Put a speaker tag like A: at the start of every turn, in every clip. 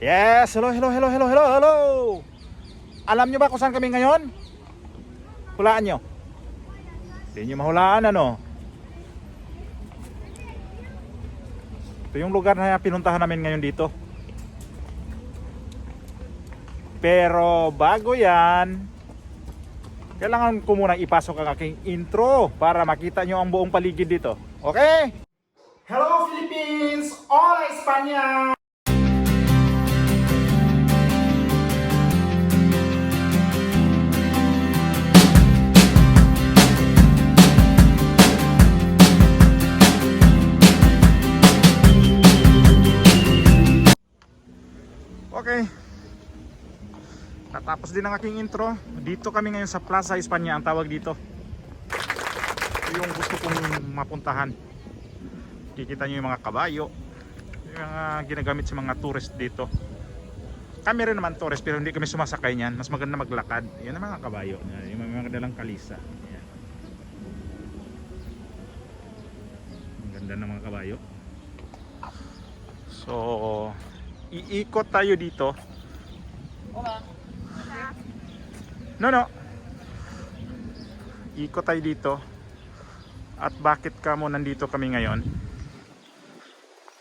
A: Yes, hello. Alam nyo ba kung saan kami ngayon? Hulaan nyo. Hindi nyo mahulaan ano. Ito yung lugar na pinuntahan namin ngayon dito. Pero bago yan, kailangan ko munang ipasok ang aking intro para makita nyo ang buong paligid dito. Okay? Hello Philippines! Hola España! Okay. Natapos din ang aking intro. Dito kami ngayon sa Plaza España ang tawag dito. Ito yung gusto kong mapuntahan. Kikita nyo yung mga kabayo, yung mga ginagamit sa mga tourist dito. Kami rin naman tourist pero hindi kami sumasakay niyan. Mas maganda maglakad. Yan ang mga kabayo, yung mga dalang kalisa. Yan. Ang ganda ng mga kabayo. So iikot tayo dito. No. Ikot tayo dito. At bakit kamo nandito kami ngayon?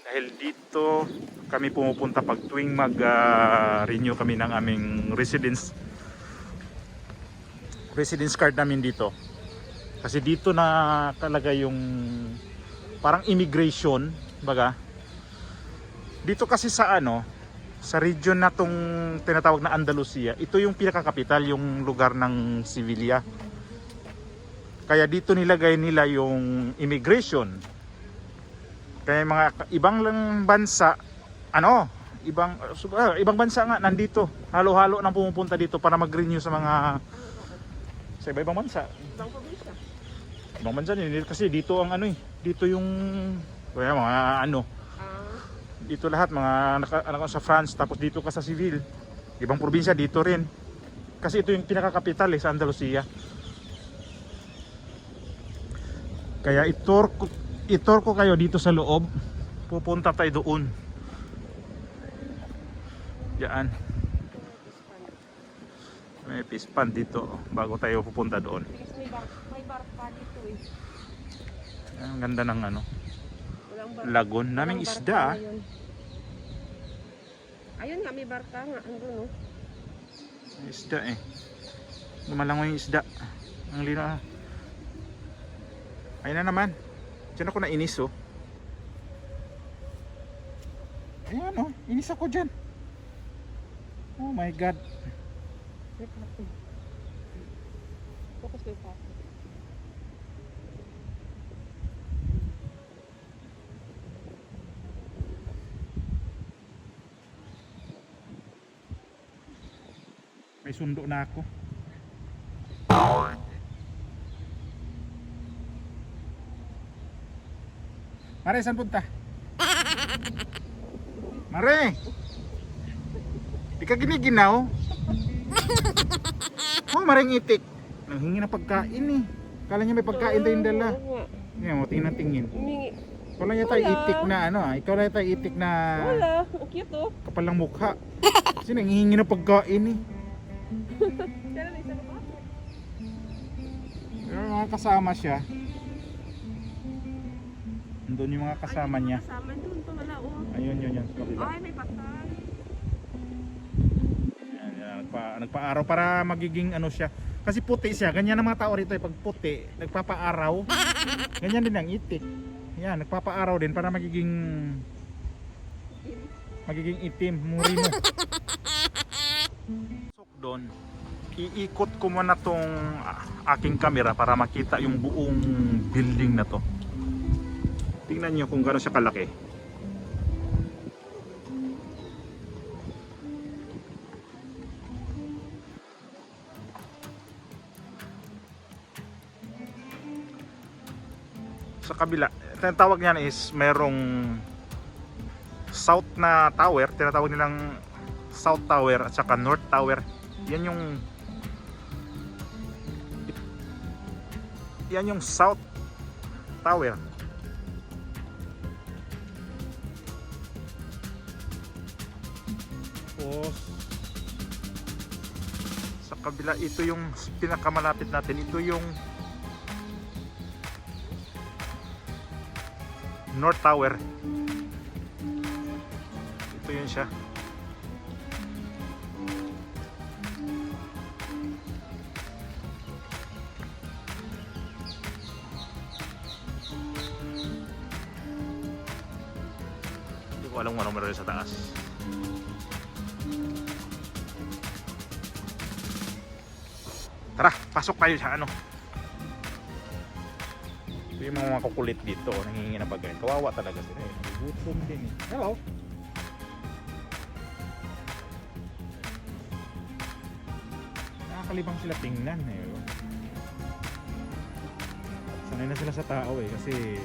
A: Dahil dito kami pumupunta pag tuwing mag-renew kami ng aming residence card namin dito. Kasi dito na talaga yung parang immigration, baga. Dito kasi sa sa region na tong tinatawag na Andalusia, ito yung pinakakapital, yung lugar ng Sevilla. Kaya dito nilagay nila yung immigration. Kaya mga ibang lang bansa, ibang bansa nga nandito. Halo-halo nang pumupunta dito para mag-renew sa ibang bansa. Ibang bansa din kasi dito ang dito yung mga dito lahat mga sa France, tapos dito ka sa Seville. Ibang probinsya dito rin. Kasi ito yung pinakakapital sa Andalusia. Kaya itor ko kayo dito sa loob. Pupunta tayo doon. Diyan. May pispan dito bago tayo pupunta doon.
B: May barka dito eh.
A: Ang ganda ng lagon naming isda.
B: Ayun nga, may barka nga. Ano, no?
A: Isda eh. Gumalangoy yung isda. Ang lino. Ayun na naman. Diyan ako nainis oh. Ayan oh. Inis ako dyan. Oh my God.
B: Focus kayo pa.
A: May sundo na ako. Mare, saan punta? Mare! Di ka giniginaw? Oh, maring itik. Nanghingi na pagkain eh. Kala niya may pagkain tayong dala. Ngayon mo, tingnan-tingin. Ikaw lang yata itik na ikaw lang yata itik na
B: Wala, ang cute oh.
A: kapalang mukha. Kasi nanghihingi na pagkain eh.
B: Kaya na isa na pa?
A: Pero mga kasama siya. Doon yung mga kasama niya.
B: Kasama doon pa wala oh.
A: Ayun.
B: Ay, may patay.
A: Yan, nagpa-araw para magiging siya. Kasi puti siya. Ganyan ang mga tao rito pag puti, nagpapa-araw. Ganyan din ang itik. Yan, nagpapa-araw din para magiging itim, murino. Doon, iikot ko muna tong aking camera para makita yung buong building na to. Tingnan nyo kung gaano siya kalaki. Sa kabila, tinatawag niyan is merong south na tower, tinatawag nilang South Tower at saka North Tower. Yan yung South Tower. Tapos sa kabila, ito yung pinakamalapit natin. Ito yung North Tower. Ito yun siya. Hindi ko alam kung anong meron sa taas. Tara, pasok tayo sa ano. Ito yung mga kukulit dito, nangingi na pagkain. Kawawa talaga sila eh. Gutom din eh. Hello. Nakakalibang sila tingnan eh. Sanay na sila sa tao eh, kasi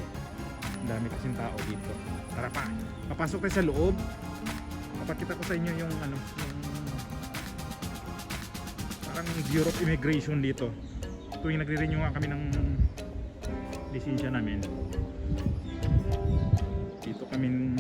A: ang dami kasing tao dito. Tara pa, papasok tayo sa loob. Papakita ko sa inyo yung ano, yung parang Bureau of Immigration dito. Tuwing nagre-renew nga kami ng lisensya namin, dito kami yung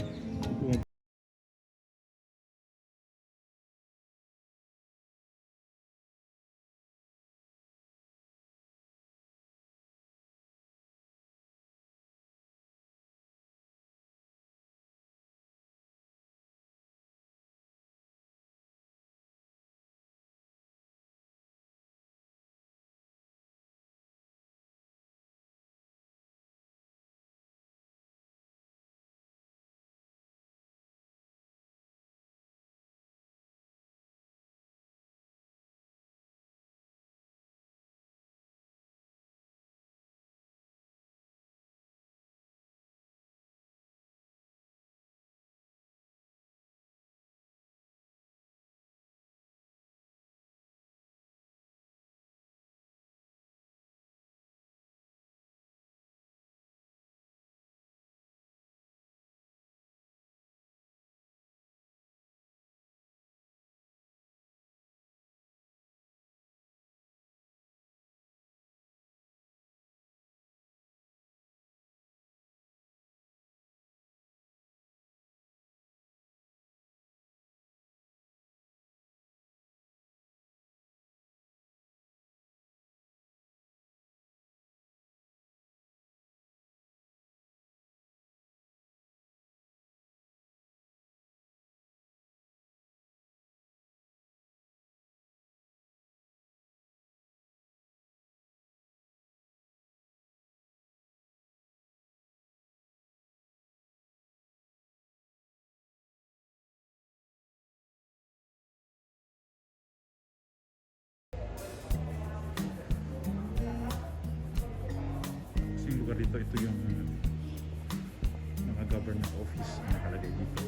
A: lugar dito, ito yung mga government office na nakalagay dito.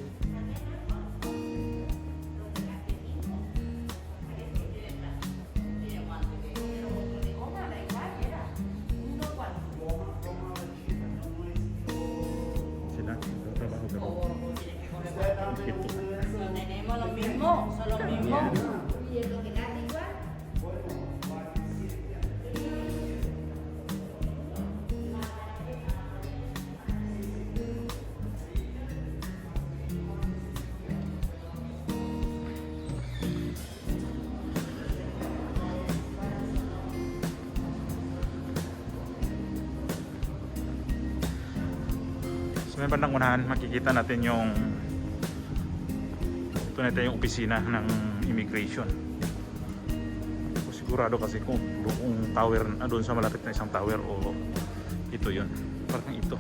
A: Sila, trabaho dito.
C: Tenemos lo mismo, son lo mismo. Y es lo que gana igual.
A: Sa may bandang unahan, makikita natin yung ito na yung opisina ng immigration. Ako sigurado kasi kung doon tower, doon sa malapit na isang tower o ito yun, parang ito.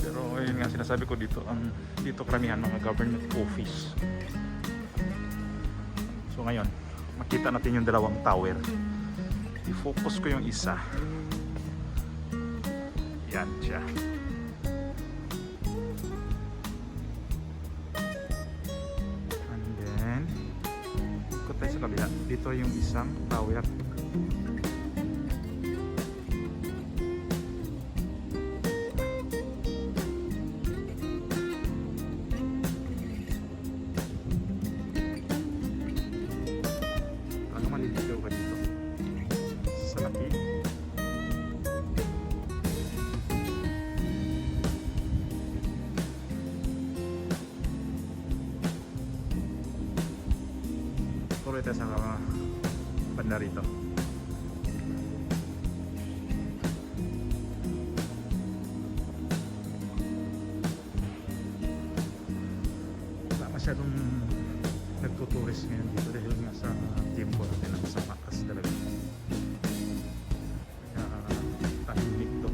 A: Pero yun nga sinasabi ko dito, dito karamihan mga government office. So ngayon, makita natin yung dalawang tower. I-focus ko yung isa. Yan siya. And then ikot tayo sa kabila. Dito yung isang tower. Tawid tayo sa banda rito. Wala masyadong nagtuturis ngayon dito dahil nga sa tiempo natin ang sa makas talaga. Kaya tahimik to.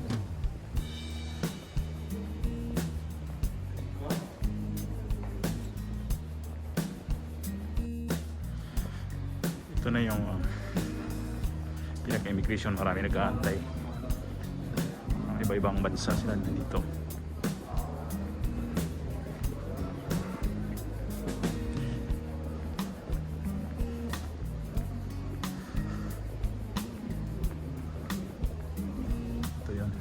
A: Ito na yung pinaka-immigration, marami nag-aantay. Iba-ibang bansa sila dito. Ito yun.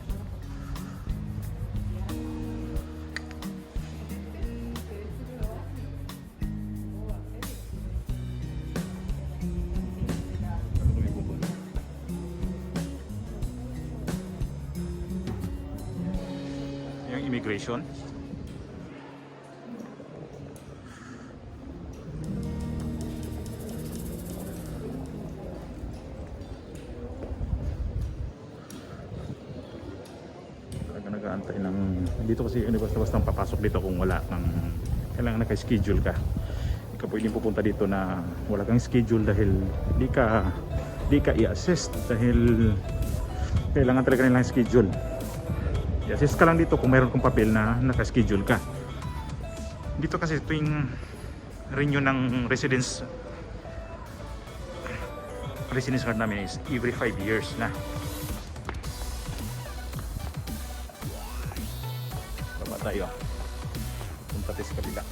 A: Yung immigration. Talaga nag-aantay ng dito kasi basta-basta papasok dito kung wala kang kailangan naka-schedule ka. Hindi ka pwedeng pupunta dito na wala kang schedule dahil di ka i-assist dahil kailangan talaga nilang schedule. I-assist ka lang dito kung mayroon kong papel na naka-schedule ka. Dito kasi tuwing renew ng residence card namin is every 5 years na. Baba tayo. Punta tayo sa kabila.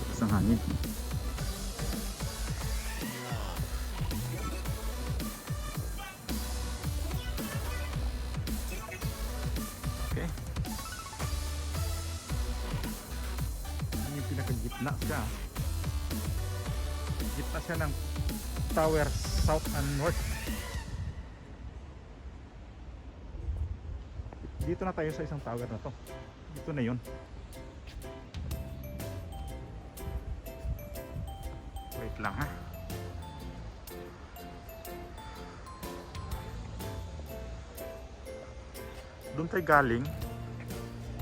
A: Tapos ang hangin. Pinaka-gitna siya. Gitna siya ng tower south and north. Dito na tayo sa isang tower na to. Dito na yun. Wait lang ha. Doon tayo galing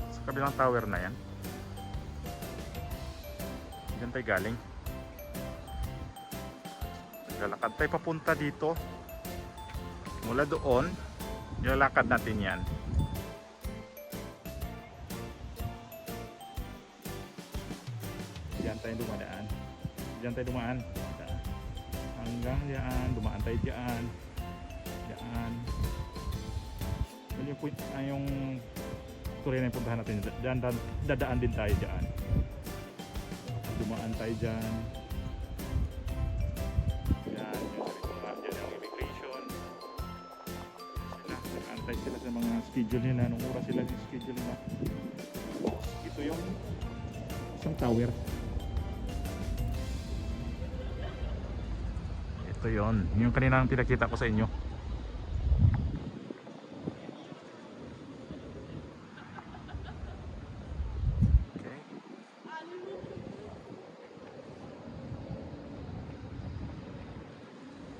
A: sa kabilang tower na yan. Diyan tayo galing. Naglalakad tayo papunta dito. Mula doon, nilalakad natin yan. Diyan tayo dumadaan. Diyan tayo dumaan. Hanggang diyan, dumaan tayo diyan. Diyan. Yung point, yung tuloy na yung puntahan natin. Diyan, dadaan din tayo diyan. Dumaan tayo dyan. Yan, yung yung immigration. Nag-antay sila sa mga schedule nila. Anong oras sila yung schedule nila. Ito yung isang tower. Ito yon, yung kanina pinakita ko sa inyo.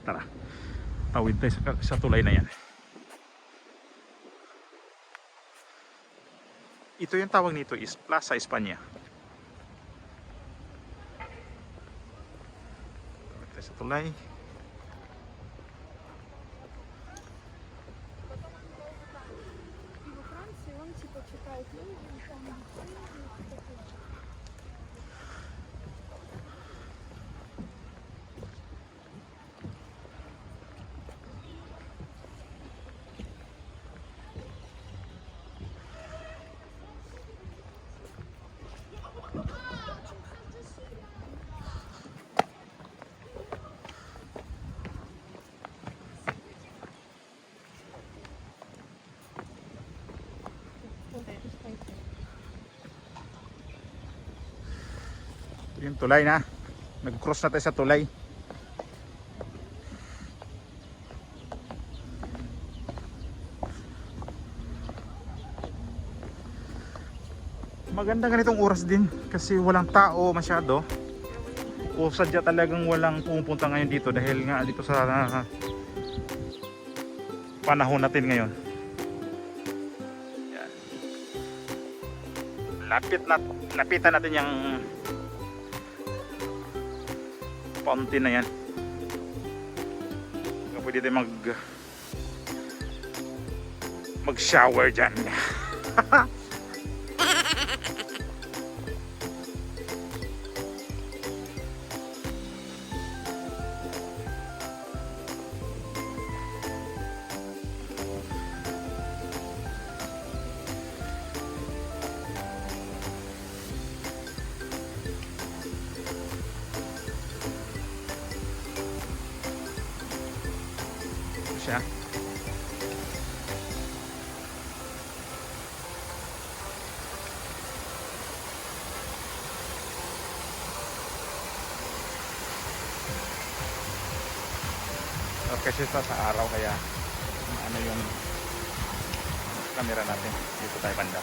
A: Tara, tawid tayo sa tulay na yan. Ito yung tawag nito is Plaza España. Tawid tayo sa tulay. Yung tulay na. Nag-cross na tayo sa tulay. Maganda ganitong oras din kasi walang tao masyado. O sadya talagang walang pumupunta ngayon dito dahil nga dito sa panahon natin ngayon. Yan. Lapitan natin yung fountain na yan. Pwede din mag-shower dyan. Siya. Kasi sa araw kaya ano yung camera natin dito tayo banda.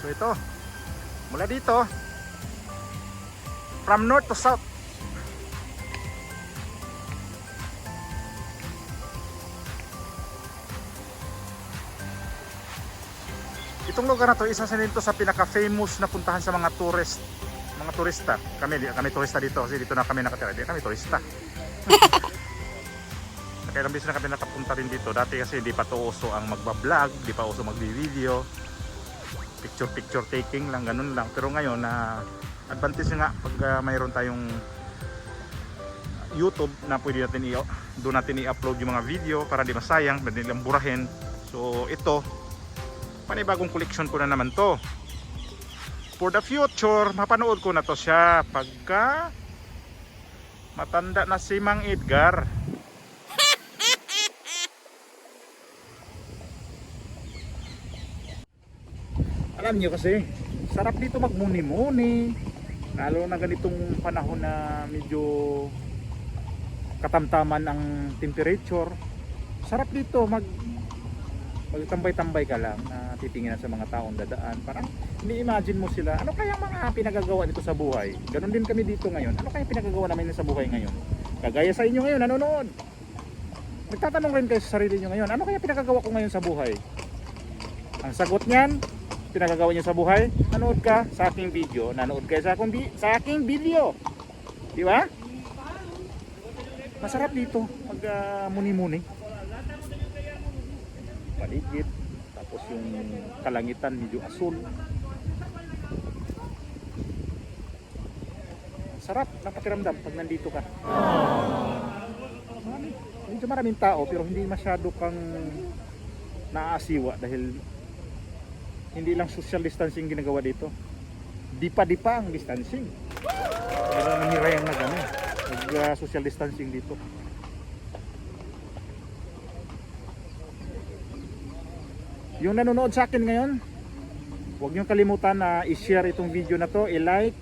A: So ito, mula dito from north to south. Itong lugar na to, isa sa nito sa pinaka-famous na puntahan sa mga turista. Kami turista dito kasi dito na kami nakatira. Hindi kami turista. Nakailang beses na kami nakapunta rin dito. Dati kasi hindi pa to uso ang magbablog, hindi pa uso magbi-video. Picture taking lang, ganun lang. Pero ngayon na advantage nga pag mayroon tayong YouTube na pwede natin doon natin i-upload yung mga video para di masayang, pwede nilang burahin. So ito, panibagong collection ko na naman to. For the future, mapanood ko na to siya pagka matanda na si Mang Edgar. Alam niyo kasi, sarap dito magmuni-muni. Lalo na ganitong panahon na medyo katamtaman ang temperature. Sarap dito magtambay-tambay ka lang na titingin sa mga taong dadaan. Parang ini-imagine mo sila, ano kaya mga pinagagawa dito sa buhay? Ganon din kami dito ngayon. Ano kaya pinagagawa namin sa buhay ngayon? Kagaya sa inyo ngayon, nanonood. Nagtatanong rin kayo sa sarili nyo ngayon, ano kaya pinagagawa ko ngayon sa buhay? Ang sagot niyan, pinagagawa nyo sa buhay, nanood ka sa aking video, nanood kayo sa aking video, di ba? Masarap dito pag muni-muni, paligid, tapos yung kalangitan medyo asul, sarap ng pakiramdam pag nandito ka. Medyo maraming tao pero hindi masyado kang naaasiwa dahil hindi lang social distancing ginagawa dito. Dipa-dipa ang distancing. Meron nangyari yung social distancing dito. Yung nanonood sa akin ngayon, huwag niyong kalimutan na i-share itong video na to, i-like.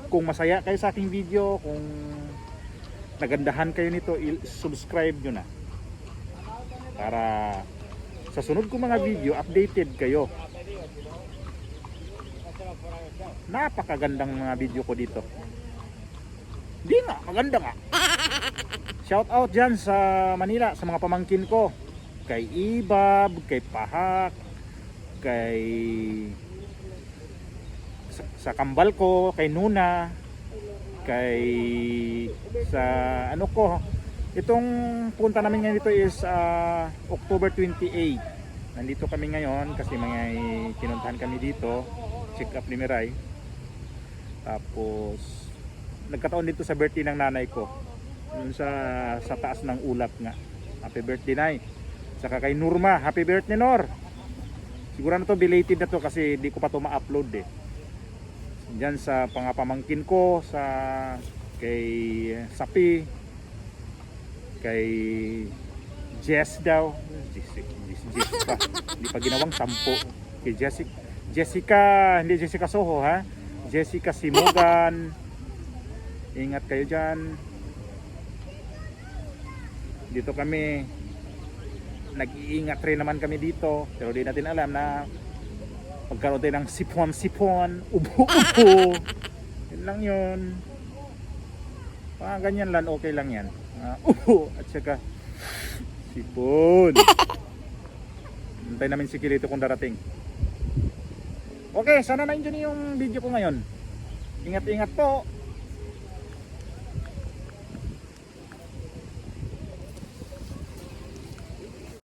A: Kung masaya kayo sa aking video, kung nagandahan kayo nito, i-subscribe nyo na. Para sa sunod kong mga video, updated kayo. Napakagandang mga video ko dito. Di nga, maganda nga. Shout out dyan sa Manila, sa mga pamangkin ko. Kay Ibab, kay Pahak, kay sa kambal ko, kay Nuna, kay sa ano ko. Itong punta namin ngayon dito is October 28. Nandito kami ngayon kasi may kinuntahan kami dito. Check up ni Miray. Tapos nagkataon dito sa birthday ng nanay ko. Yun sa taas ng ulap nga. Happy birthday, Nay. Saka kay Norma, happy birthday, Nor. Siguro na to belated na to kasi di ko pa to ma-upload eh. Diyan sa pangapamangkin ko, sa kay Sapi, kay Jess daw. Jessica. Hindi pa ginawang 10. Kay Jessica, hindi Jessica Soho ha. Jessica Simogan. Ingat kayo dyan. Dito kami. Nag-iingat rin naman kami dito. Pero di natin alam na magkaroon tayo ng sipon-sipon, ubo-ubo. Yun lang yun. Mga ganyan lang, okay lang yan. Ubo at saka sipon. Hintay namin si Kirito kung darating. Okay, sana na-enjoy yung video ko ngayon. Ingat-ingat po.